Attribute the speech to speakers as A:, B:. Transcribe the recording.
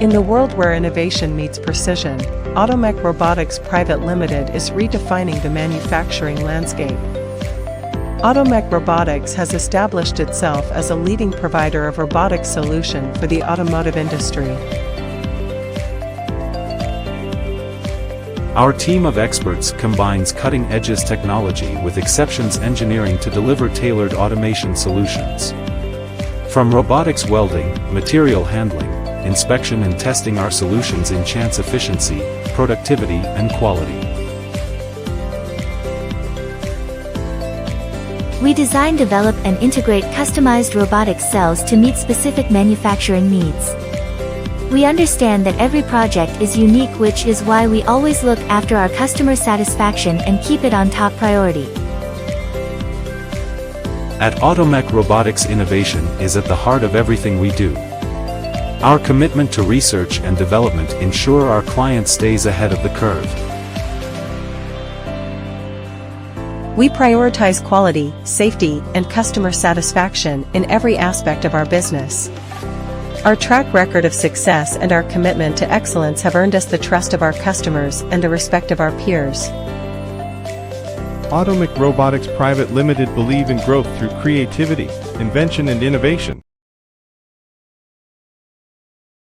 A: In the world where innovation meets precision, Automech Robotics Pvt Ltd is redefining the manufacturing landscape. Automech Robotics has established itself as a leading provider of robotics solution for the automotive industry.
B: Our team of experts combines cutting-edge technology with exceptions engineering to deliver tailored automation solutions. From robotics welding, material handling, inspection and testing, our solutions enhance efficiency, productivity and quality.
C: We design, develop and integrate customized robotics cells to meet specific manufacturing needs. We understand that every project is unique, which is why we always look after our customer satisfaction and keep it on top priority.
B: At Automech Robotics, innovation is at the heart of everything we do. Our commitment to research and development ensure our client stays ahead of the curve.
A: We prioritize quality, safety, and customer satisfaction in every aspect of our business. Our track record of success and our commitment to excellence have earned us the trust of our customers and the respect of our peers.
D: Automech Robotics Pvt Ltd believe in growth through creativity, invention and innovation.